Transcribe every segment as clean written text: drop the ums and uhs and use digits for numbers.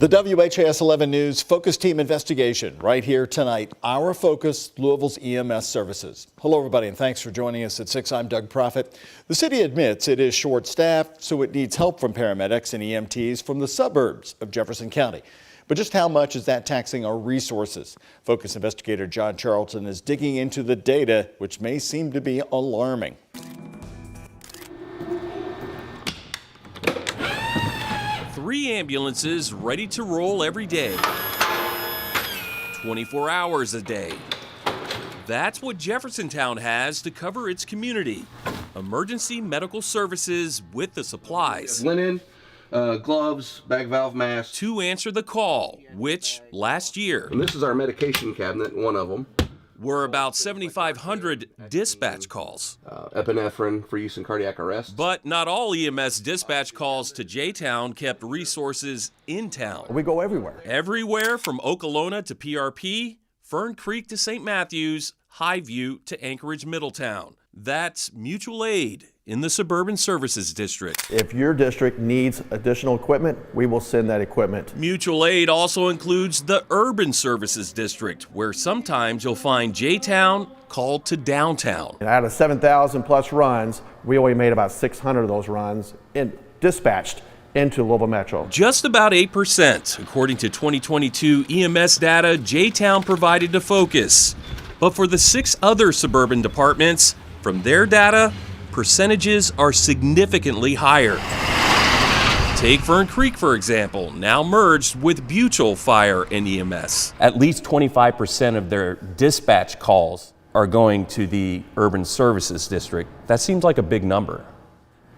The WHAS 11 News Focus Team investigation right here tonight. Our focus, Louisville's EMS services. Hello, everybody, and thanks for joining us at 6. I'm Doug Proffitt. The city admits it is short-staffed, so it needs help from paramedics and EMTs from the suburbs of Jefferson County. But just how much is that taxing our resources? Focus investigator John Charlton is digging into the data, which may seem to be alarming. Three ambulances ready to roll every day, 24 hours a day. That's what Jefferson Town has to cover its community. Emergency medical services with the supplies. Linen, gloves, bag valve masks. To answer the call, which last year, And this is our medication cabinet, one of them. were about 7,500 dispatch calls. Epinephrine for use in cardiac arrest. But not all EMS dispatch calls to JTown kept resources in town. We go everywhere. Everywhere from Okolona to PRP, Fern Creek to St. Matthews, Highview to Anchorage Middletown. That's mutual aid in the Suburban Services District. If your district needs additional equipment, we will send that equipment. Mutual aid also includes the Urban Services District, where sometimes you'll find JTown called to downtown. And out of 7,000 plus runs, we only made about 600 of those runs dispatched into Louisville Metro. Just about 8%, according to 2022 EMS data JTown provided to Focus. But for the 6 other suburban departments, from their data, percentages are significantly higher. Take Fern Creek, for example, now merged with Butyl Fire and EMS. At least 25% of their dispatch calls are going to the Urban Services District. That seems like a big number.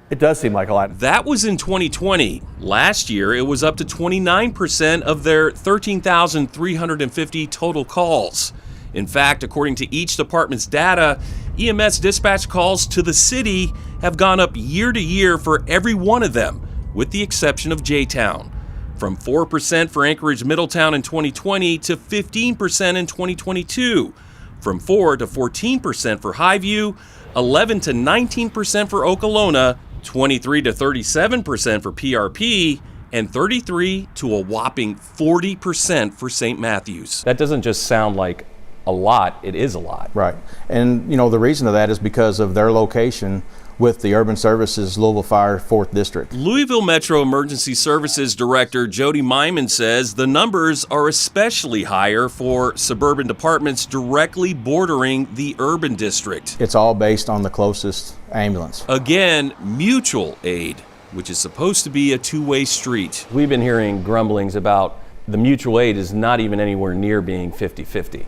It does seem like a lot. That was in 2020. Last year, it was up to 29% of their 13,350 total calls. In fact, according to each department's data, EMS dispatch calls to the city have gone up year to year for every one of them, with the exception of JTown. From 4% for Anchorage Middletown in 2020 to 15% in 2022. From 4 to 14% for Highview, 11 to 19% for Okolona, 23 to 37% for PRP, and 33 to a whopping 40% for St. Matthews. That doesn't just sound like a lot, it is a lot. Right. And you know, the reason of that is because of their location with the Urban Services Louisville Fire 4th District. Louisville Metro Emergency Services Director Jody Myman says the numbers are especially higher for suburban departments directly bordering the urban district. It's all based on the closest ambulance. Again, mutual aid, which is supposed to be a two-way street. We've been hearing grumblings about the mutual aid is not even anywhere near being 50-50.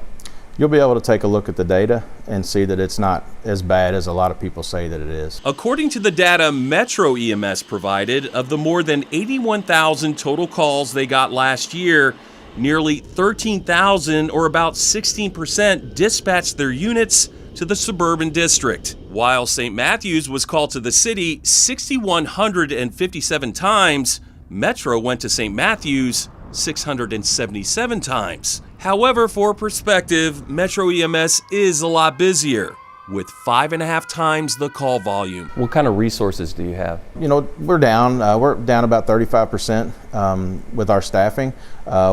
You'll be able to take a look at the data and see that it's not as bad as a lot of people say that it is. According to the data Metro EMS provided, of the more than 81,000 total calls they got last year, nearly 13,000, or about 16%, dispatched their units to the suburban district. While St. Matthews was called to the city 6,157 times, Metro went to St. Matthews 677 times. However, for perspective, Metro EMS is a lot busier, with 5.5 times the call volume. What kind of resources do you have? You know, we're down about 35% with our staffing.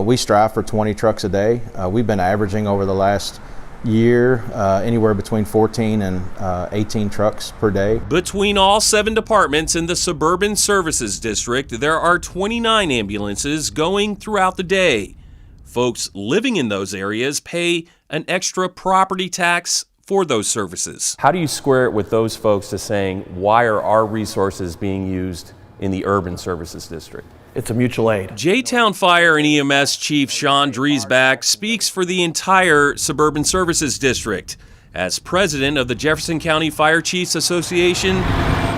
We strive for 20 trucks a day. We've been averaging over the last year anywhere between 14 and 18 trucks per day. Between all 7 departments in the Suburban Services District, there are 29 ambulances going throughout the day. Folks living in those areas pay an extra property tax for those services. How do you square it with those folks to saying, why are our resources being used in the Urban Services District? It's a mutual aid. JTown Fire and EMS Chief Sean Driesbach speaks for the entire Suburban Services District. As president of the Jefferson County Fire Chiefs Association,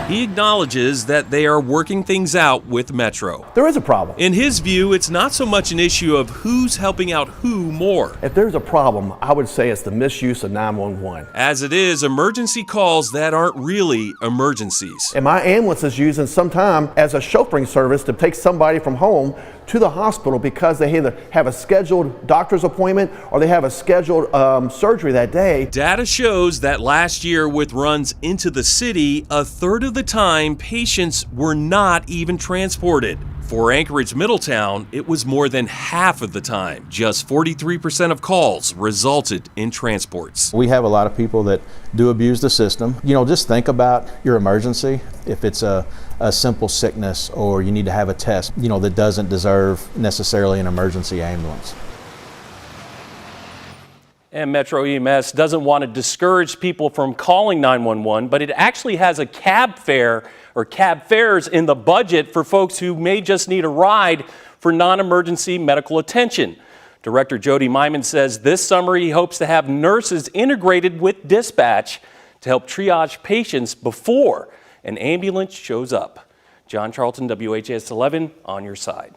he acknowledges that they are working things out with Metro. There is a problem. In his view, it's not so much an issue of who's helping out who more. If there's a problem, I would say it's the misuse of 911. As it is, emergency calls that aren't really emergencies. And my ambulance is using sometime as a chauffeuring service to take somebody from home to the hospital because they either have a scheduled doctor's appointment or they have a scheduled surgery that day. Data shows that last year with runs into the city, a third of the time patients were not even transported. For Anchorage Middletown, it was more than half of the time. Just 43% of calls resulted in transports. We have a lot of people that do abuse the system. You know, just think about your emergency. If it's a simple sickness or you need to have a test, you know, that doesn't deserve necessarily an emergency ambulance. And Metro EMS doesn't want to discourage people from calling 911, but it actually has a cab fare or cab fares in the budget for folks who may just need a ride for non-emergency medical attention. Director Jody Myman says this summer he hopes to have nurses integrated with dispatch to help triage patients before an ambulance shows up. John Charlton, WHAS 11, on your side.